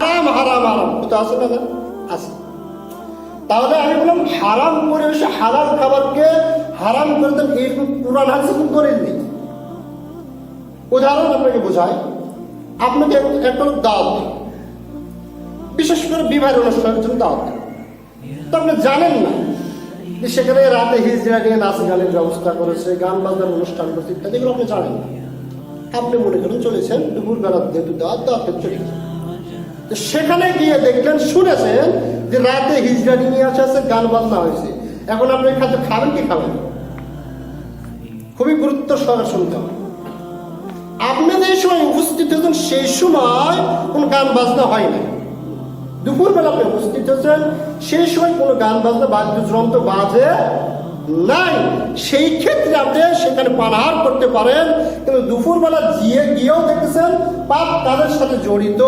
হারাম হারাম হারাম তো আছে না? আছে। তাহলে আমি বললাম হারাম পরিবেশে হালাল খাবারকে হারাম করে দেন, এই কোরআন হাদিসে কিন্তু করেননি। উদাহরণ আপনাকে বোঝায়, আপনাকে একটা লোক দাওয়াত দেয়, বিশেষ করে বিবাহের অনুষ্ঠানের জন্য দাওয়াত দেয়, তো আপনি জানেন না যে সেখানে রাতে হিজড়া নিয়ে নাচ গানের ব্যবস্থা করেছে, গান বাজনার অনুষ্ঠান করছে ইত্যাদি, এগুলো আপনি জানেন না। আপনি মনে করেন চলেছেন দুপুর বেলা যেহেতু দাওয়াত চলে গেছেন, সেখানে গিয়ে দেখলেন শুনেছেন যে রাতে হিজড়া নিয়ে আসে, গান বাজনা হয়েছে। এখন আপনি খাদ্য খাবেন কি খাবেন? খুবই গুরুত্ব সহকারে শুনতে হবে। আপনি যে সময় উপস্থিত হয়েছেন সেই সময় কোন গান বাজনা হয় না। দুপুরবেলা আপনি উপস্থিত হয়েছেন সেই সময় কোনো গান বাজনা বাদ্যযন্ত্র বাজে নাই। সেই ক্ষেত্রে আপনি সেখানে পানাহার করতে পারেন, কিন্তু দুপুরবেলা গিয়েও দেখতেছেন পাপ তাদের সাথে জড়িত,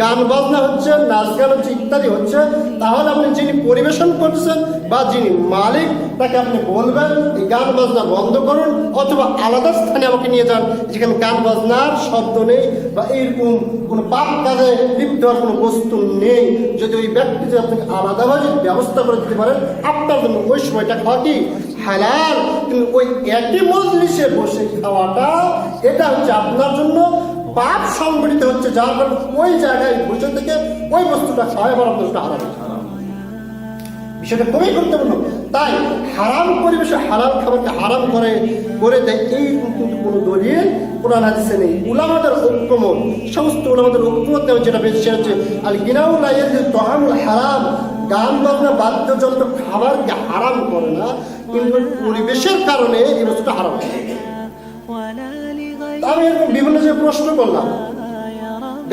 গান বাজনা হচ্ছে, নাচ গান হচ্ছে ইত্যাদি হচ্ছে, তাহলে আপনি যিনি পরিবেশন করছেন বা যিনি মালিক তাকে আপনি বলবেন এই গান বাজনা বন্ধ করুন, অথবা আলাদা স্থানে আমাকে নিয়ে যান যেখানে গান বাজনার শব্দ নেই বা এইরকম কোনো পাপ কাজে লিপ্ত হওয়ার কোনো বস্তু নেই। যদি ওই ব্যক্তি যদি আপনাকে আলাদাভাবে ব্যবস্থা করে দিতে পারেন, আপনার জন্য ওই সময়টা খাওয়া কি হালাল। কিন্তু ওই একই মজলিসে বসে খাওয়াটা এটা হচ্ছে আপনার জন্য পাপ সংগঠিত হচ্ছে, যার কারণে ওই জায়গায় বসে থেকে ওই বস্তুটা খাওয়া আবার আপনার হারাম। বিষয়টা খুবই গুরুত্বপূর্ণ। তাই হারাম পরিবেশে হালাল খাবারকে হারাম করে দেয় এই কিন্তু কোনো দলিল কোরআন হাদিসে নেই। উলামাদের ঐক্যমত, সমস্ত উলামাদের ঐক্যমত নেওয়া যেটা বেশি হচ্ছে আল গিনাউ লা ইয়াজিদ তাআমুল হারাম, গান বাজনা বাদ্যযন্ত্র খাবারকে হারাম করে না, কিন্তু পরিবেশের কারণে এই বস্তুটা হারাম। আমি এরকম বিভিন্ন যে প্রশ্ন করলাম,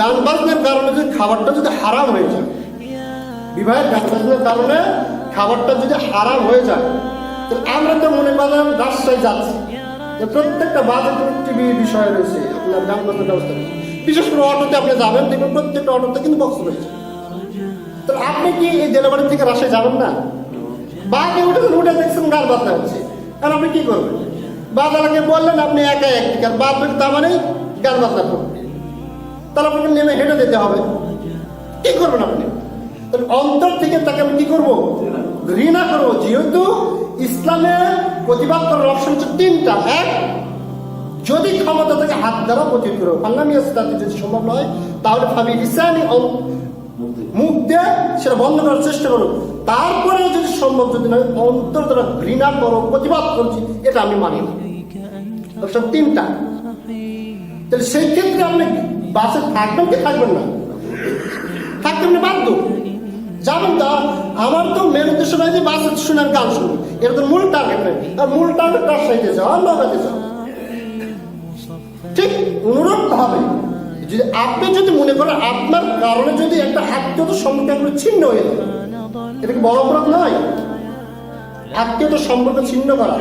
গান বাজনার কারণে যদি খাবারটা যদি হারাম হয়ে যায়, বিবাহের গান বাজনার কারণে খাবারটা যদি হারাম হয়ে যায়, তাহলে আমরা তো মনে করলাম রাস্তায় যাচ্ছি, প্রত্যেকটা বাজে টিভি বিষয় রয়েছে আপনার গান বাজনার ব্যবস্থা। বিশেষ করে অটোতে আপনি যাবেন, দেখবেন প্রত্যেকটা অটোতে কিন্তু বক্স রয়েছে। তো আপনি কি এই ডেলিভারি থেকে রাস্তায় যাবেন না? বাঘে উঠে দেখছেন গান বাজনা হচ্ছে, কারণ আপনি কি করবেন? বাজারকে বললেন আপনি একা একটি, আর বাদ বাকি তা মানেই গান বাজনা করবেন, তাহলে আপনাকে নেমে হেঁটে যেতে হবে। কি করবেন আপনি? তাহলে অন্তর থেকে তাকে আমি কি করবো? ঘৃণা করবো। যেহেতু ইসলামে প্রতিবাদ করার অপশন হচ্ছে তিনটা। এক, যদি ক্ষমতা থেকে হাত দ্বারা প্রতিরোধ করবো, যদি সম্ভব নয় তাহলে ভাবি লিসানি, মুখ দিয়ে সেটা বন্ধ করার চেষ্টা করো। তারপরে যদি সম্ভব, যদি নয় অন্তর দ্বারা ঘৃণা করো, প্রতিবাদ করছি, এটা আমি মানি না। অপশন তিনটা। তাহলে সেই ক্ষেত্রে আপনি বাসে থাকবেন কি থাকবেন না? থাকতে আপনি বাধ্য যাবেন। তা আমার তো মেন উদ্দেশ্য নয় যে বাসে শোনার গান শুনুন, এটা তো মূল টার্গেট নয়। আর মূল টার্গেট তার সাইতে যাওয়া, নগাতে যাওয়া। ঠিক অনুরূপ ভাবে যদি আপনি যদি মনে করেন আপনার কারণে যদি একটা আত্মীয়তার সম্পর্ক ছিন্ন হয়ে যায়, এটা কি বড় অপরাধ নয়? আত্মীয়তার সম্পর্ক ছিন্ন করা,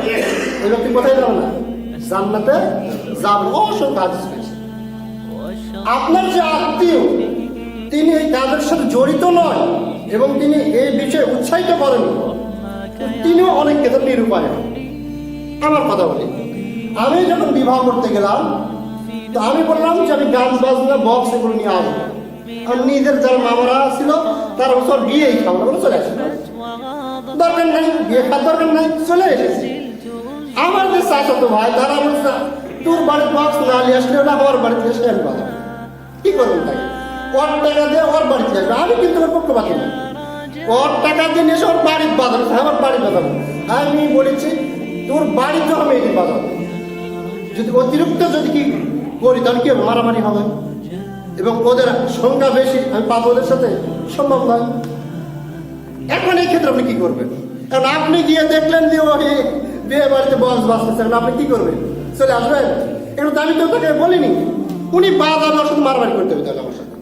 এই ব্যক্তি কোথায় যাবে না? জান্নাতে যাবে। অসংখ্য হাদিস রয়েছে। আপনার যে আত্মীয় তিনি এই কাজের সাথে জড়িত নয় এবং তিনি এই বিষয়ে উৎসাহিত করেন, তিনিও অনেক ক্ষেত্রে নিরুপায়। আমার কথা বলি, আমি যখন বিবাহ করতে গেলাম, তো আমি বললাম যে আমি গান বাজনা বক্স এগুলো নিয়ে আসবো, আর নিজের যারা মামারা ছিল তারা বছর বিয়েই খাবো না বলে চলে আসে, দরকার নাই বিয়ে খাওয়ার দরকার নাই, চলে এসেছে। আমার যে চাচাতো ভাই তারা বলছে তোর বাড়ির বক্স না নিয়ে আসলে ওটা আমার বাড়িতে এসে আমি বাজাবো। কি করবেন তাই? ওর টাকা দিয়ে ওর বাড়িতে আসবে, আমি কিন্তু ওর পক্ষপাতি না। ওর টাকা দিয়ে নিয়ে এসে ওর বাড়ির বাজাবো, আমার বাড়ির বাজাবো। আমি বলেছি তোর বাড়িতে হবে এটি বাজাবো। যদি অতিরিক্ত যদি কি করি তাহলে কি মারামারি হবে এবং ওদের সংখ্যা বেশি, আমি পাবো ওদের সাথে, সম্ভব নয়। এখন এই ক্ষেত্রে আপনি কি করবেন? কারণ আপনি গিয়ে দেখলেন যে ওই বিয়ে বাড়িতে বক্স বাজতেছে, আপনি কি করবেন? চলে আসবেন? এখন তো আমি তো তাকে বলিনি, উনি বাজার ওর সাথে মারামারি করতে হবে, তাহলে আমার সাথে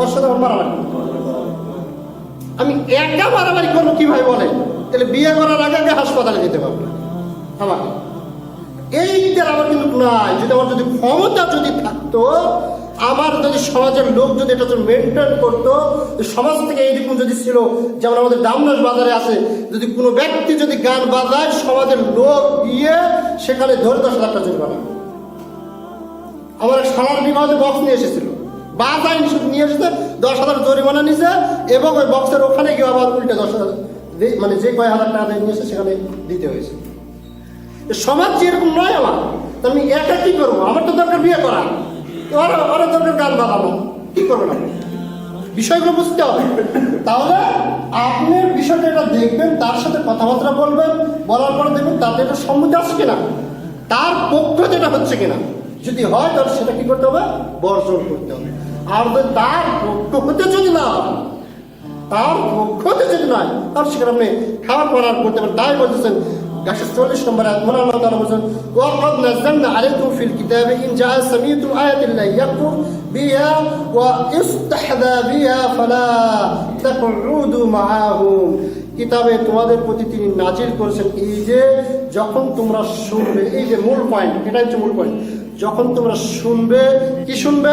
ওর সাথে আমার মারামারি আমি একা মারামারি করবো কিভাবে বলে? তাহলে বিয়ে করার আগে আগে হাসপাতালে যেতে পারবো না আমার। এই আমার কিন্তু নাই। যদি আমার যদি ক্ষমতা যদি থাকতো, আমার যদি সমাজের লোক যদি এটা মেনটেন করতো, সমাজ থেকে এইরকম যদি ছিল, যেমন আমাদের ডামনাস বাজারে আছে, যদি কোনো ব্যক্তি যদি গান বাজায় সমাজের লোক দিয়ে সেখানে ধরে 10,000 টাকা জরিমানা। আমার সালার বিবাহে বক্স নিয়ে এসেছিল, বাস আইন শুধু নিয়ে এসেছে, 10,000 জরিমানা নিছে এবং ওই বক্সের ওখানে গিয়ে আবার উল্টে 10,000 মানে যে কয় হাজার টাকা নিয়েছে সেখানে দিতে হয়েছে। সমাজ যে এরকম নয় আমার, তো আমি একা কি করবো? আমার তো দরকার বিয়ে করা, ওরা দরকার গান বাজানো, কি করবো না? বিষয়গুলো বুঝতে হবে। তাহলে আপনি বিষয়টা এটা দেখবেন, তার সাথে কথাবার্তা বলবেন, বলার পরে দেখবেন তাতে এটা সম্মতি আছে কিনা, তার পক্ষ যেটা হচ্ছে কিনা। যদি হয় তাহলে সেটা কি করতে হবে? বর্জন করতে হবে। আর তার পক্ষ হতে যদি না হয়, তার পক্ষ হতে যদি নয়, তাহলে সেখানে আপনি খাবার পড়ার করতে পারেন। তাই বলতেছেন 40 নম্বর আয়াত, মনে আল্লাহ তাআলা বলেছেন ওয়াকাদ নাযালনা আলাইকুম ফিল কিতাবি ইন জাআ সামিতুম আয়াতিল্লাহি ইয়াকুর বিহা ওয়া ইস্তাহদা বিহা ফালা তাকউদু মাআহুম। কিতাবে তোমাদের প্রতি তিনি নাজিল করেছেন এই যে যখন তোমরা শুনবে, এই যে মূল পয়েন্ট, এটা হচ্ছে মূল পয়েন্ট, যখন তোমরা শুনবে, কি শুনবে?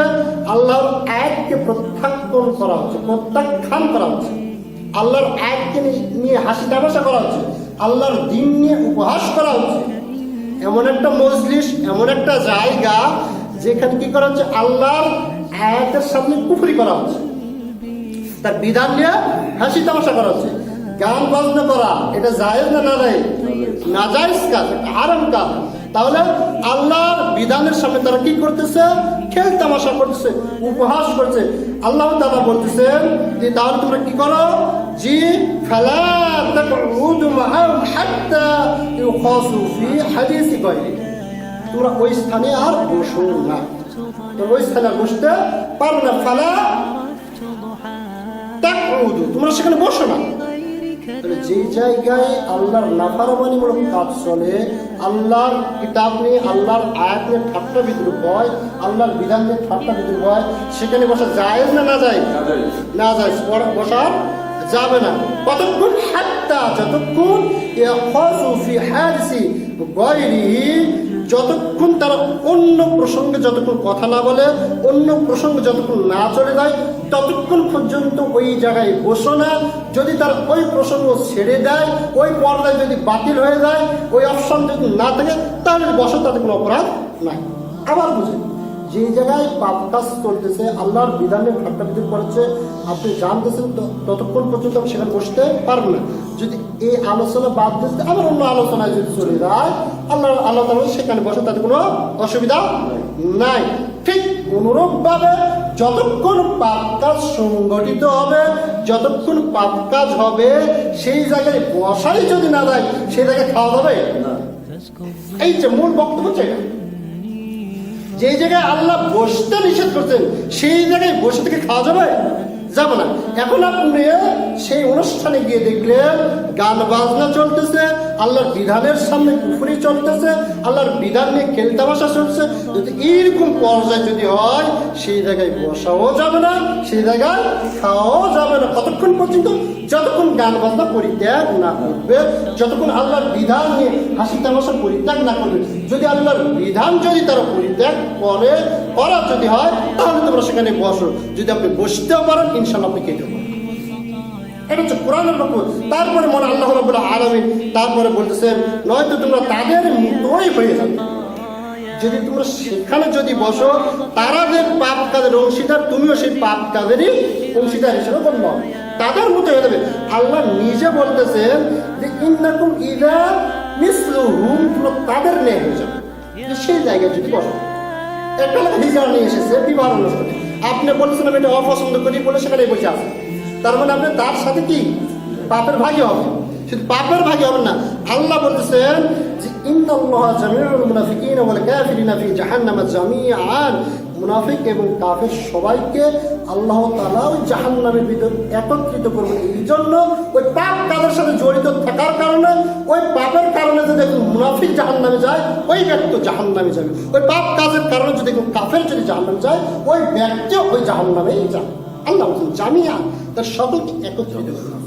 আল্লাহর আয়াতকে প্রত্যাখ্যান করা হচ্ছে, প্রত্যাখ্যান করা হচ্ছে, আল্লাহর আয়াতকে নিয়ে হাসি তামাশা করা হচ্ছে, আল্লাহর দ্বীন নিয়ে উপহাস করা হচ্ছে, এমন একটা মজলিস, এমন একটা জায়গা যেখানে কি করা হচ্ছে? আল্লাহর আয়াতের সামনে কুফরি করা হচ্ছে, তার বিধান নিয়ে হাসি তামাশা করা হচ্ছে। গান বাজনা করা এটা জায়েজ না নাজায়েজ? নাজায়েজ কাজ, হারাম কাজ। তাহলে আল্লাহর বিধানের সামনে তারা কি করতেছে? খেল তামাশা করতেছে, উপহাস করছে। আল্লাহ তাআলা বলতেছেন যে তাহলে তোমরা কি করো? জি ফালা তাকউদু মাআহুম হাত্তা ইউখাসু ফি হাদিস গায়রি, তোমরা ওই স্থানে আর বসো না, তোমরা ওই স্থানে বসতে পারো না। ফালা তাকউদু, তোমরা সেখানে বসো না। যে জায়গায় আল্লাহর নাফরমানিমূলক কাজ চলে, আল্লাহর কিতাব নিয়ে, আল্লাহর আয়াত নিয়ে ঠাট্টা বিদ্রুপ হয়, আল্লাহর বিধান নিয়ে ঠাট্টা বিদ্রুপ হয়, সেখানে বসা জায়েজ না না যায়? না যায়, বসা যাবে না। কতক্ষণ? হাত্তা, যতক্ষণ ইয়াখাসু ফি হাদিসি গায়রিহি, যতক্ষণ তারা অন্য প্রসঙ্গে যতক্ষণ কথা না বলে, অন্য প্রসঙ্গে যতক্ষণ না চলে যায়, ততক্ষণ পর্যন্ত ওই জায়গায় বসো না। যদি তার ওই প্রসঙ্গ ছেড়ে দেয়, ওই পর্দায় যদি বাতিল হয়ে যায়, ওই অপশন যদি না থাকে, তাহলে বসো, তাতে কোনো অপরাধ নাই। আবার বুঝেন, যে জায়গায় পাপ কাজ চলতেছে, আল্লাহর বিধানে ঠাট্টা বিদ্রুপ করছে, আপনি জানতেছেন, ততক্ষণ পর্যন্ত আপনি সেখানে বসতে পারবেন না। যদি এই আলোচনা বাদ দিতে আবার অন্য আলোচনায় যদি চলে যায়, আল্লাহ তাআলা সেখানে বসে, তাতে কোনো অসুবিধা নাই। ঠিক অনুরূপভাবে যতক্ষণ পাপ কাজ সংগঠিত হবে, যতক্ষণ পাপ কাজ হবে, সেই জায়গায় বসাই যদি না যায়, সেই জায়গায় খাওয়া যাবে না। এই যে মূল বক্তব্য, যে জায়গায় আল্লাহ বসতে নিষেধ করছেন, সেই জায়গায় বসে থেকে খাওয়া যাবে? যাবে না। এখন আপনি সেই অনুষ্ঠানে গিয়ে দেখলেন গান বাজনা চলতেছে, আল্লাহর বিধানের সামনে কুফরি চলতেছে, আল্লাহর বিধান নিয়ে খেলতামাশা চলছে। যদি এইরকম পর্যায়ে যদি হয়, সেই জায়গায় বসাও যাবে না, সেই জায়গায় খাওয়াও যাবে না। কতক্ষণ পর্যন্ত? যতক্ষণ গান বাজনা পরিত্যাগ না করবে, যতক্ষণ আল্লাহর বিধান নিয়ে হাসি তামাশা পরিত্যাগ না করবে। যদি আল্লাহর বিধান যদি তারা পরিত্যাগ করা যদি হয়, তাহলে তোমরা সেখানে বসো। যদি আপনি বসতেও পারেন, ইনশাআল্লাহ আপনি খেতে পারেন। এটা হচ্ছে কোরআনের লক্ষ্য। তারপরে মনে আল্লাহ রাব্বুল আলামিন তারপরে বলতেছেন, নয়তো তোমরা তাদের মতোই হয়ে যাবে। যদি তোমরা সেখানে যদি বসো, তারা যে পাপ কাজের অংশীদার, তুমিও সেই পাপ কাজেরই অংশীদার হিসেবে গণ্য হবে, তাদের মতো হয়ে যাবে। আল্লাহ নিজে বলতেছেন যে ইন্নাকুম ইযা মিসলুহুম, তোমরা তাদের ন্যায় হয়ে যাবে। সেই জায়গায় যদি বসো, একটা লোক হিজড়া নিয়ে এসেছে বিবাহ অনুষ্ঠানে, আপনি বলছেন আমি এটা অপছন্দ করি বলে সেখানে বসে আছে, তার মানে আপনি তার সাথে কি পাপের ভাগী হবে? শুধু পাপের ভাগী হবেন না, আল্লাহ বলতেছেন যে ইন্নাল্লাহা জামিউল মুনাফিকিনা ওয়াল কাফিরিনা ফি জাহান্নামা জামিআন, মুনাফিক এবং কাফের সবাইকে আল্লাহ তাআলা ওই জাহান্নামের ভিতর একত্রিত করবেন। এই জন্য ওই পাপ কাজের সাথে জড়িত থাকার কারণে, ওই পাপের কারণে যদি একজন মুনাফিক জাহান্নামে যায়, ওই ব্যক্তি জাহান্নামে যাবে। ওই পাপ কাজের কারণে যদি একজন কাফের যদি জাহান্নামে যায়, ওই ব্যক্তিও ওই জাহান্নামেই যাবে। আল্লাহ বলছেন জামিআন, তার সকলকে একত্রিত করবেন।